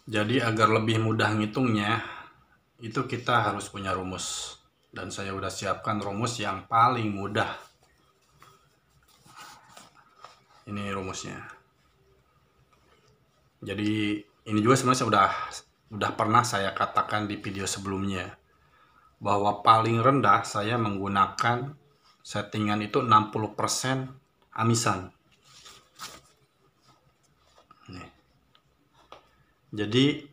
Jadi agar lebih mudah ngitungnya, itu kita harus punya rumus. Dan saya udah siapkan rumus yang paling mudah. Ini rumusnya. Jadi ini juga sebenarnya udah pernah saya katakan di video sebelumnya. Bahwa paling rendah saya menggunakan settingan itu 60% amisan. Nih. Jadi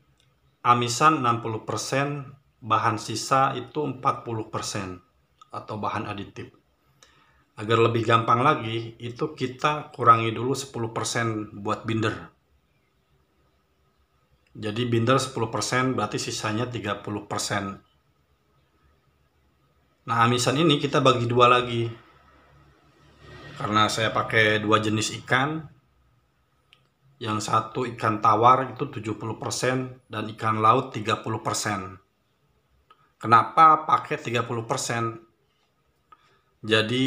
amisan 60%, bahan sisa itu 40% atau bahan aditif. Agar lebih gampang lagi, itu kita kurangi dulu 10% buat binder. Jadi binder 10%, berarti sisanya 30%. Nah, amisan ini kita bagi dua lagi. Karena saya pakai dua jenis ikan. Yang satu ikan tawar itu 70% dan ikan laut 30%. Kenapa pakai 30%? Jadi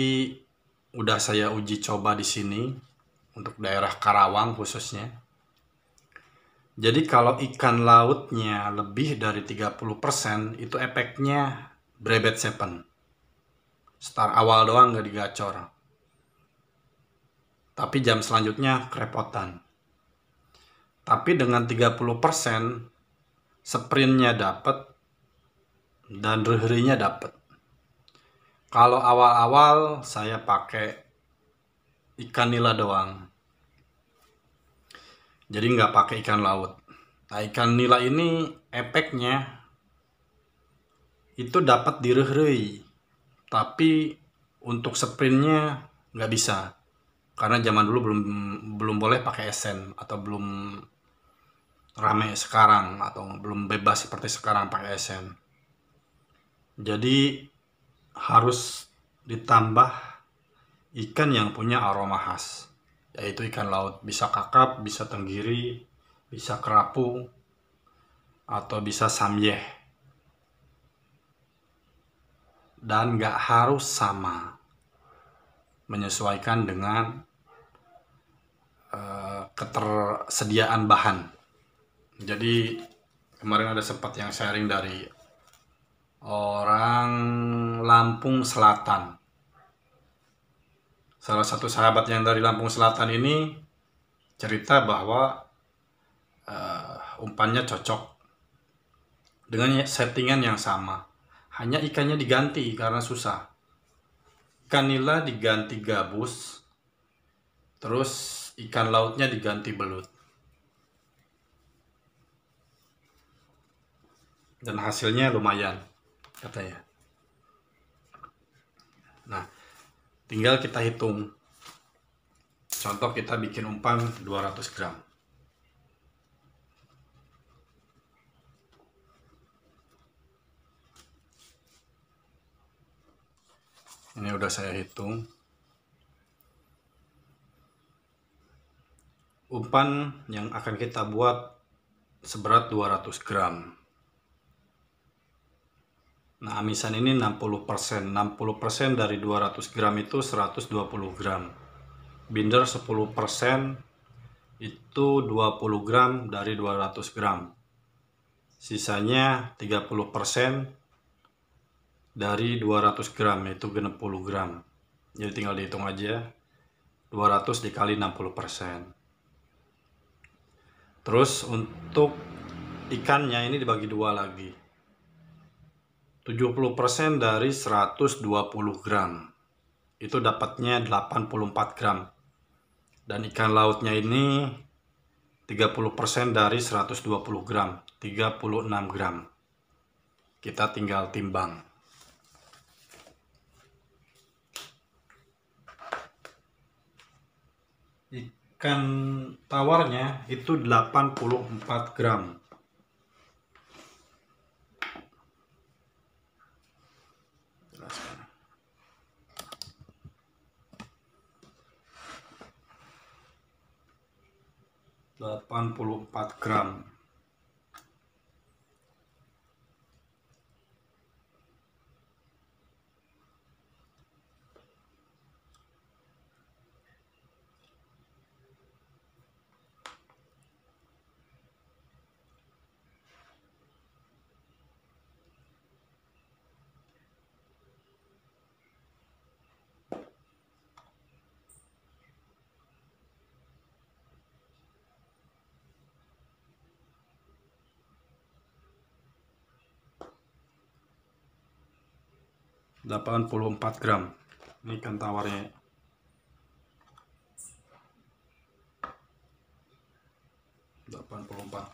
udah saya uji coba di sini untuk daerah Karawang khususnya. Jadi kalau ikan lautnya lebih dari 30%, itu efeknya Brabet Seven. Start awal doang nggak digacor. Tapi jam selanjutnya kerepotan. Tapi dengan 30%, sprintnya dapat dan reherinya dapat. Kalau awal-awal saya pakai ikan nila doang. Jadi nggak pakai ikan laut. Nah, ikan nila ini efeknya itu dapat direheri, tapi untuk sprintnya nggak bisa. Karena zaman dulu belum boleh pakai esen atau belum rame sekarang atau belum bebas seperti sekarang pakai esen. Jadi harus ditambah ikan yang punya aroma khas, yaitu ikan laut. Bisa kakap, bisa tenggiri, bisa kerapu, atau bisa samyeh. Dan nggak harus sama, menyesuaikan dengan ketersediaan bahan. Jadi kemarin ada sempat yang sharing dari orang Lampung Selatan. Salah satu sahabat yang dari Lampung Selatan ini cerita bahwa umpannya cocok dengan settingan yang sama. Hanya ikannya diganti karena susah. Ikan nila diganti gabus, terus ikan lautnya diganti belut. Dan hasilnya lumayan, katanya. Nah, tinggal kita hitung. Contoh kita bikin umpan 200 gram. Ini udah saya hitung. Umpan yang akan kita buat seberat 200 gram. Nah, amisan ini 60%. 60% dari 200 gram itu 120 gram. Binder 10% itu 20 gram dari 200 gram. Sisanya 30% dari 200 gram, yaitu 60 gram. Jadi tinggal dihitung aja. 200 dikali 60%. Terus untuk ikannya ini dibagi dua lagi. 70% dari 120 gram. Itu dapatnya 84 gram. Dan ikan lautnya ini 30% dari 120 gram, 36 gram. Kita tinggal timbang. Ikan tawarnya itu 84 gram. Jelaskan. 84 gram. 84 gram. Ini ikan tawarnya.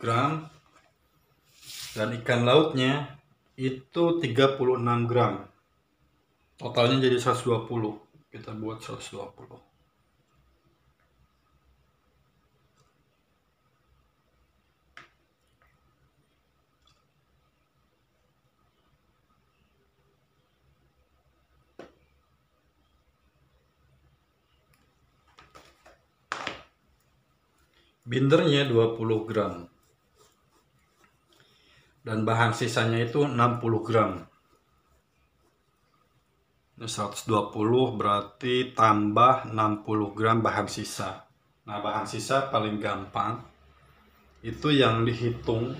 gram. Dan ikan lautnya itu 36 gram. Totalnya jadi 120. Kita buat 120. Bindernya 20 gram. Dan bahan sisanya itu 60 gram. Ini 120 berarti tambah 60 gram bahan sisa. Nah, bahan sisa paling gampang itu yang dihitung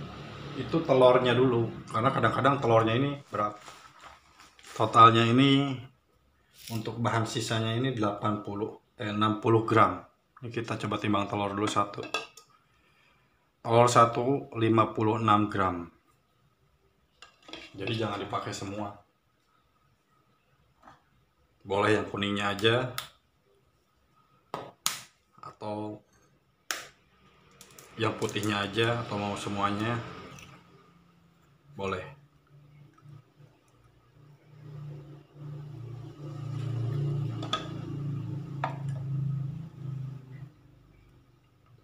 itu telurnya dulu, karena kadang-kadang telurnya ini berat. Totalnya ini untuk bahan sisanya ini 60 gram. Ini kita coba timbang telur dulu satu. Telur satu 56 gram. Jadi jangan dipakai semua. Boleh yang kuningnya aja, atau yang putihnya aja, atau mau semuanya boleh.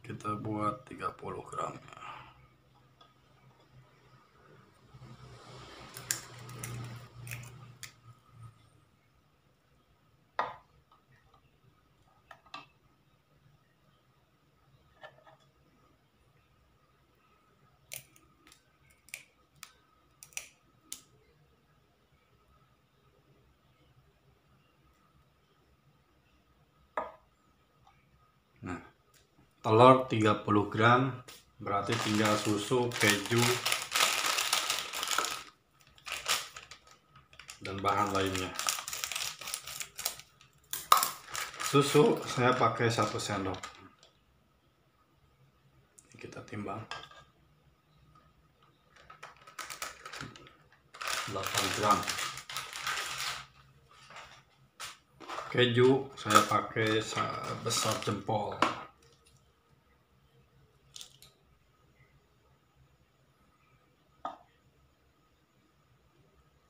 Kita buat 30 gram. Nah, telur 30 gram berarti tinggal susu, keju, dan bahan lainnya. Susu saya pakai 1 sendok. Kita timbang 8 gram. Keju saya pakai besar jempol.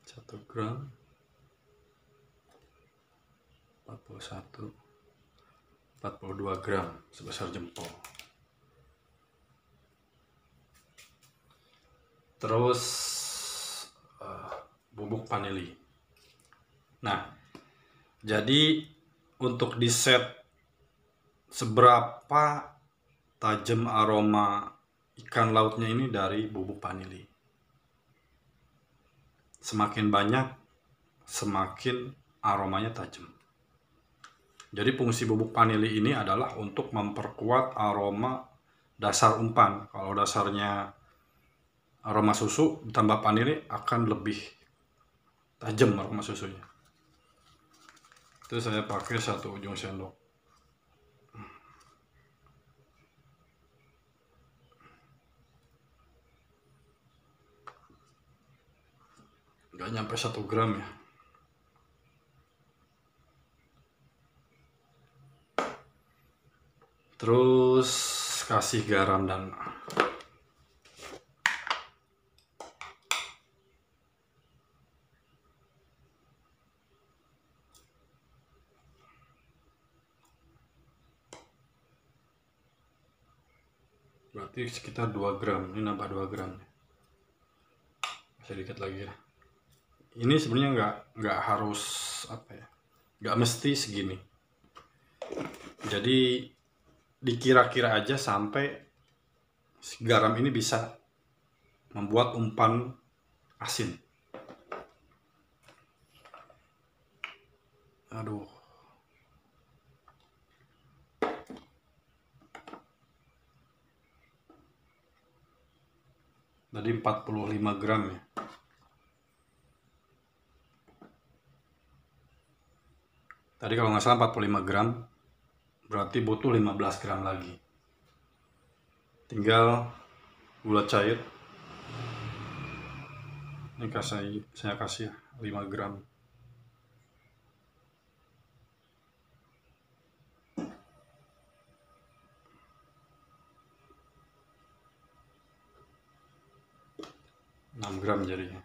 Satu gram. 42 gram sebesar jempol. Terus bubuk vanili. Nah, jadi untuk di set seberapa tajam aroma ikan lautnya ini dari bubuk vanili. Semakin banyak, semakin aromanya tajam. Jadi fungsi bubuk vanili ini adalah untuk memperkuat aroma dasar umpan. Kalau dasarnya aroma susu ditambah vanili akan lebih tajam aroma susunya. Itu saya pakai 1 ujung sendok. Nggak nyampe 1 gram ya. Terus kasih garam dan berarti sekitar 2 gram. Ini nambah 2 gram. Sedikit lagi ya. Ini sebenarnya nggak harus apa ya, nggak mesti segini. Jadi dikira-kira aja sampai garam ini bisa membuat umpan asin. Aduh. Tadi 45 gram ya. Tadi kalau nggak salah 45 gram, berarti butuh 15 gram lagi. Tinggal gula cair. Ini saya kasih 5 gram. 6 gram jadinya.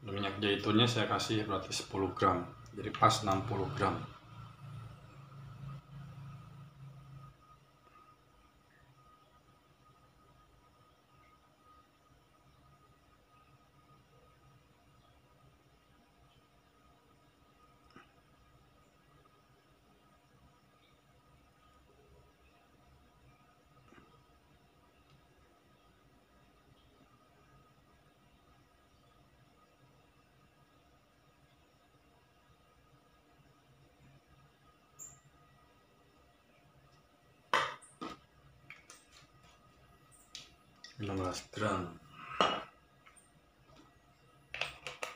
Minyak zaitunnya saya kasih berarti 10 gram, jadi pas 60 gram. gram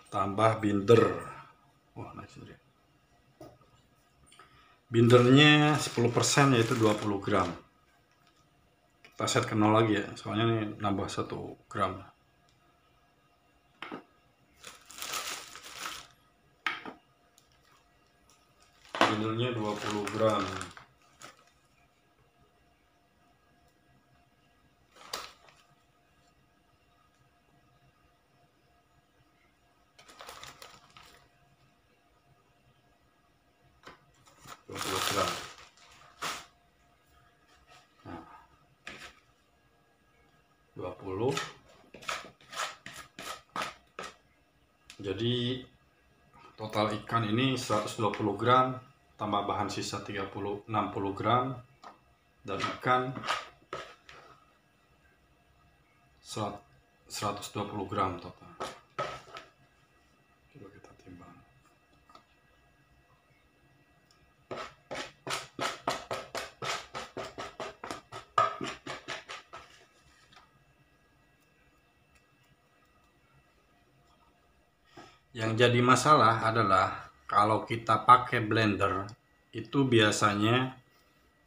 tambah binder. Wah, nice. Bindernya 10% yaitu 20 gram. Kita set ke 0 lagi ya, soalnya ini nambah 1 gram. Bindernya 20 gram. Nah, 20. Jadi total ikan ini 120 gram tambah bahan sisa 60 gram dan ikan 120 gram total. Coba kita timbang. Yang jadi masalah adalah kalau kita pakai blender itu biasanya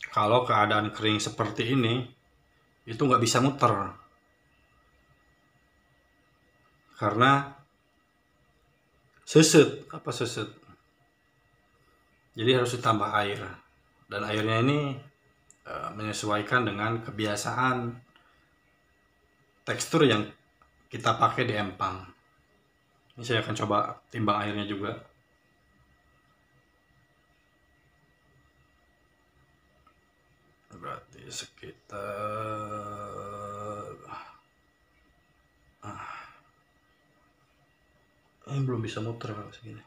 kalau keadaan kering seperti ini itu nggak bisa muter karena seset. Jadi harus ditambah air, dan airnya ini menyesuaikan dengan kebiasaan tekstur yang kita pakai di empang. Ini saya akan coba timbang airnya juga. Berarti sekitar ini belum bisa muter kalau segini.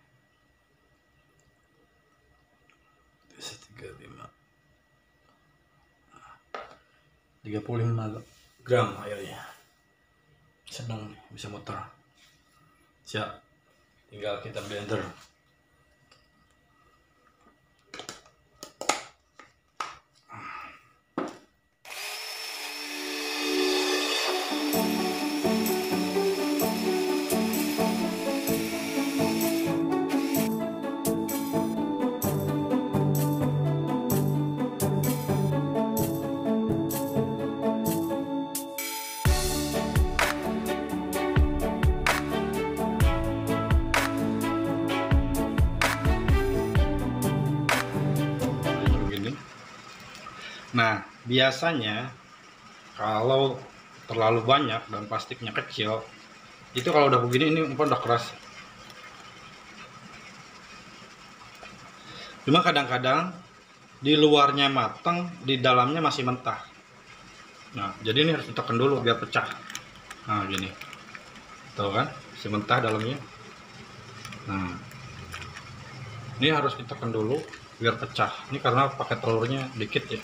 35 gram airnya. Senang nih, bisa muter. Siap, tinggal kita blender. Nah, biasanya kalau terlalu banyak dan plastiknya kecil, itu kalau udah begini ini udah keras. Cuma kadang-kadang di luarnya matang, di dalamnya masih mentah. Nah, jadi ini harus ditekan dulu biar pecah. Nah, gini. Tuh kan, masih mentah dalamnya. Nah, ini harus ditekan dulu biar pecah. Ini karena pakai telurnya dikit ya.